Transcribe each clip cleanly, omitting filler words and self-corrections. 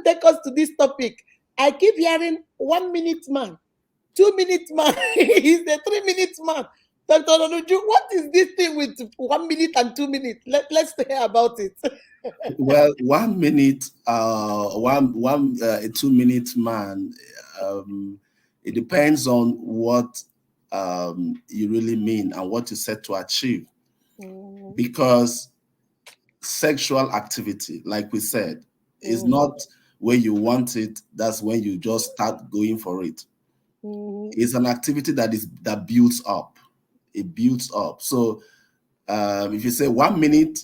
take us to this topic. I keep hearing 1 minute man, 2 minute man, he's a 3 minute man. Dr. Onuju, what is this thing with 1 minute and 2 minutes? Let's hear about it. Well, 1 minute, a 2 minute man, it depends on what you really mean and what you set to achieve. Because sexual activity, like we said, is not where you want it. That's when you just start going for it. It's an activity that builds up. It builds up. So if you say 1 minute,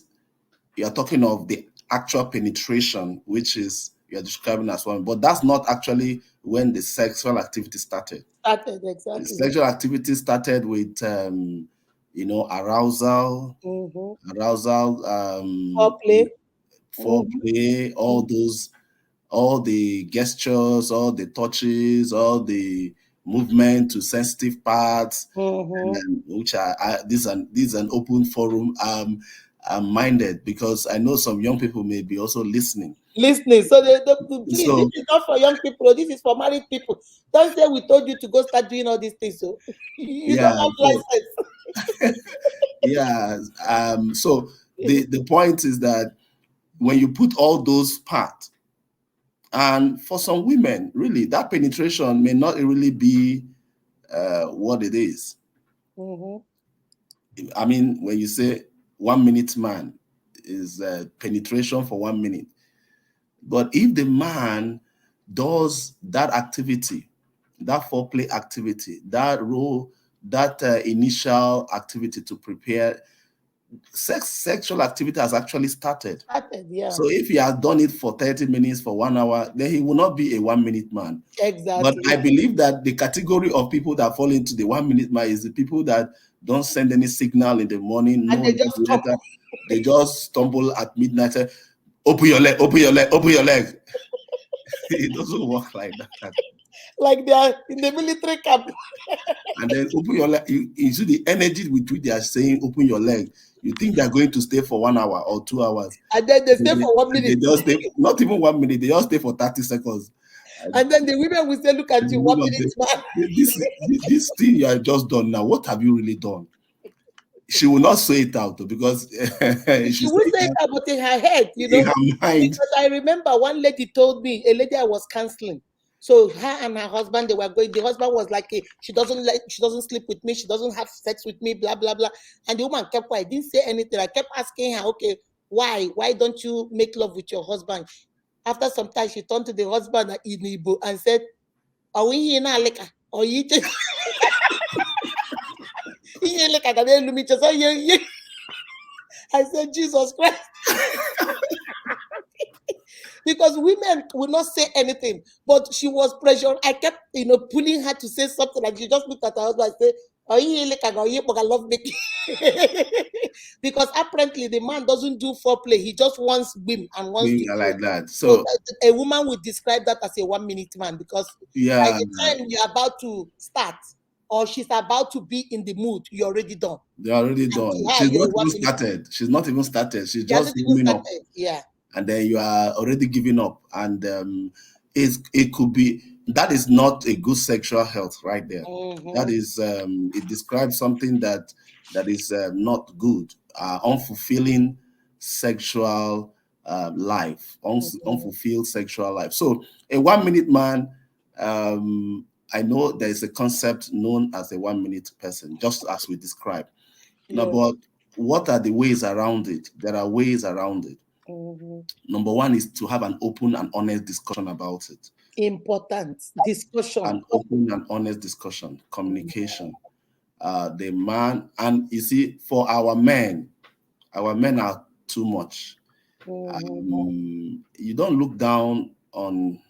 you're talking of the actual penetration, which is you're describing as one, but that's not actually when the sexual activity started. Exactly. The sexual activity started with arousal, foreplay, all the gestures, all the touches, all the movement to sensitive parts, and which this is an open forum. I'm minded because I know some young people may be also listening. So please, this is not for young people. This is for married people. Don't say we told you to go start doing all these things. So you don't have license. Yeah. So the point is that when you put all those parts, and for some women, really, that penetration may not really be what it is. I mean, when you say 1 minute man is penetration for 1 minute, but if the man does that activity, that foreplay activity, that role, that initial activity to prepare, sexual activity has actually started. So if he has done it for 30 minutes, for 1 hour, then he will not be a 1 minute man. Exactly. But I believe that the category of people that fall into the 1 minute man is the people that don't send any signal in the morning. And they just stumble at midnight. Say, open your leg, open your leg, open your leg. It doesn't work like that. Like they are in the military camp. And then open your leg. You see the energy with which they are saying open your leg. You think they're going to stay for 1 hour or 2 hours. And then they stay for 1 minute. They just stay, not even 1 minute, they just stay for 30 seconds. And then the women will say, look at you, 1 minute man. This thing you have just done now, what have you really done? She will not say it out because she will say it out, but in her head, in her mind. Because I remember one lady told me, a lady I was counseling. So her and her husband, they were going. The husband was like, she doesn't sleep with me, she doesn't have sex with me, blah blah blah. And the woman kept quiet, didn't say anything. I kept asking her, okay, why don't you make love with your husband? After some time, she turned to the husband in Igbo and said, "Are we here now, like, or you just?" I said, Jesus Christ. Because women will not say anything, but she was pressured. I kept, pulling her to say something, and she just looked at her husband and said, "Oh, you love me." Because apparently the man doesn't do foreplay; he just wants whim and wants to like that. So a woman would describe that as a 1 minute man, because by the time you're about to start, or she's about to be in the mood, you're already done. They're already done. She's not even started. She's not even started. She's just warming up. Yeah. And then you are already giving up. And it could be, that is not a good sexual health right there. That is, it describes something that is not good, unfulfilling sexual life, unfulfilled sexual life. So a 1 minute man, I know there is a concept known as a 1 minute person, just as we described. Now, but what are the ways around it? There are ways around it. Number one is to have an open and honest discussion about it. Important discussion. An open and honest discussion, communication. The man, and you see, for our men are too much. You don't look down on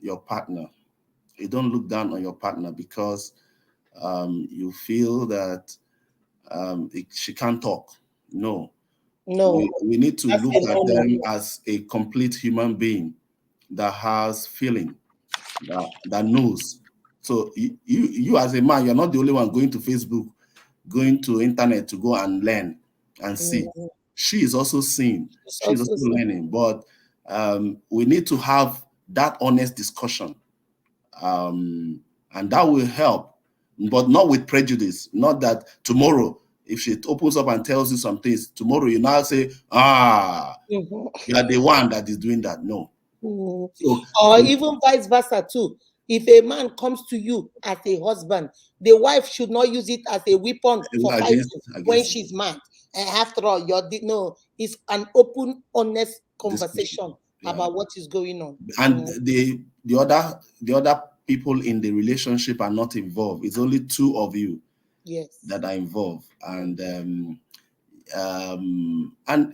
your partner. You don't look down on your partner because you feel that she can't talk. No. We need to look at them as a complete human being that has feeling, that knows. So you as a man, you're not the only one going to Facebook, going to internet to go and learn and see. She is also seeing. She is also learning. But we need to have that honest discussion, and that will help, but not with prejudice. Not that tomorrow, if she opens up and tells you some things, tomorrow you now say, you are the one that is doing that. No. So, or even vice versa too. If a man comes to you as a husband, the wife should not use it as a weapon for fighting when she's mad. And after all, no, it's an open, honest conversation about what is going on. And the other people in the relationship are not involved. It's only two of you that are involved, and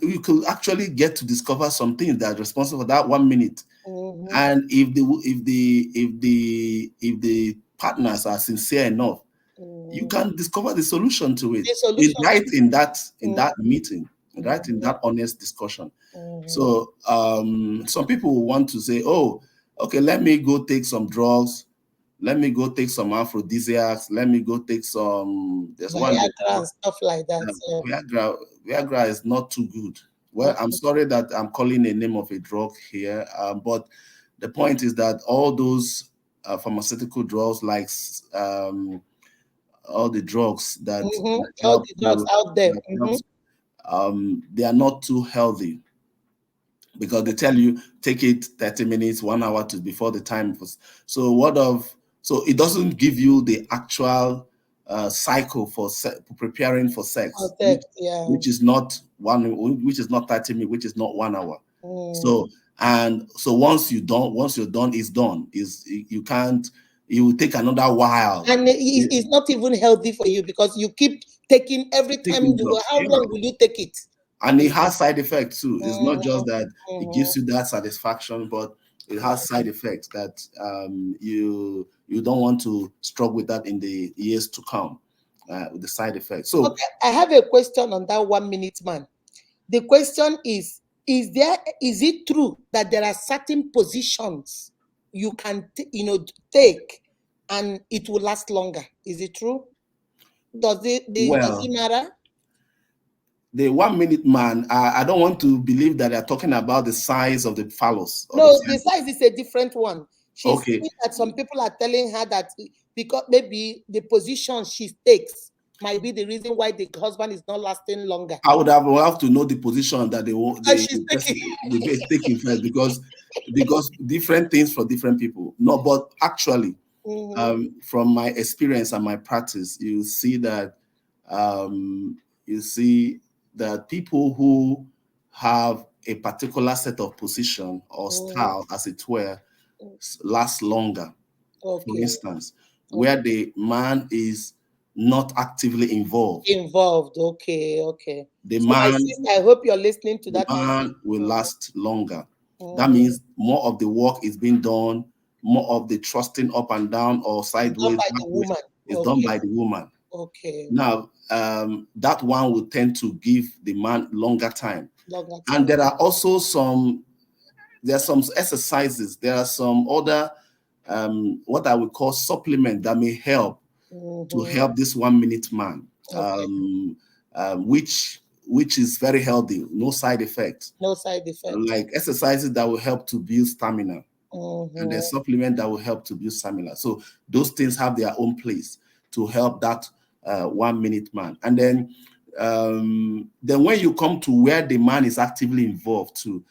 you could actually get to discover some things that are responsible for that 1 minute. And if the partners are sincere enough, you can discover the solution to it. It's right in that meeting, right in that honest discussion. So some people want to say, oh, okay, let me go take some drugs, let me go take some aphrodisiacs, let me go take some Viagra and stuff like that. Viagra is not too good. Well, I'm sorry that I'm calling the name of a drug here, but the point is that all those pharmaceutical drugs, like all the drugs that all the drugs out there, they are not too healthy, because they tell you take it 30 minutes, 1 hour before the time. So it doesn't give you the actual cycle for preparing for sex, which is not 30 minutes, which is not 1 hour. So once you're done, it's done. It will take another while, and it's not even healthy for you, because you keep taking every time you go. How long will you take it? And it has side effects too. It's not just that it gives you that satisfaction, but it has side effects that you don't want to struggle with that in the years to come, with the side effects. So okay, I have a question on that 1 minute man. The question is it true that there are certain positions you can take and it will last longer? Is it true? Does it matter? The 1 minute man, I don't want to believe that they're talking about the size of the phallus. No, the size is a different one. She's saying that some people are telling her that because maybe the position she takes might be the reason why the husband is not lasting longer. I would have to know the position that they're taking first, because different things for different people. No, but actually, from my experience and my practice, you see that people who have a particular set of position or style, as it were, last longer. For instance, where the man is not actively involved. Okay. The man, I hope you're listening to that. The man will last longer. That means more of the work is being done, more of the trusting up and down or sideways is done by the woman. Okay. Now, that one will tend to give the man longer time. And there are also some exercises. There are some other what I would call supplement that may help to help this 1 minute man, which is very healthy, no side effects. Like exercises that will help to build stamina, and the supplement that will help to build stamina. So those things have their own place to help that 1 minute man. And then when you come to where the man is actively involved too,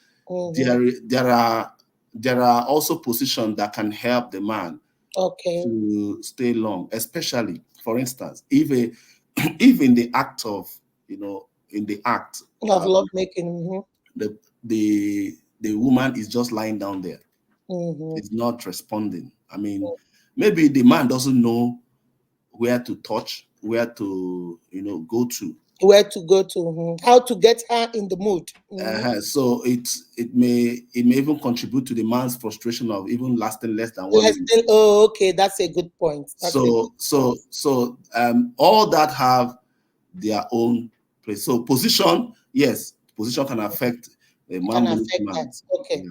there are also positions that can help the man to stay long, especially, for instance, if in the act of love making, the woman is just lying down there, is not responding. I mean, maybe the man doesn't know where to touch, where to go to, how to get her in the mood. So it may even contribute to the man's frustration of even lasting less than 1 minute. Okay, that's a good point. So all that have their own place. So position, yes, position can affect a man. Okay.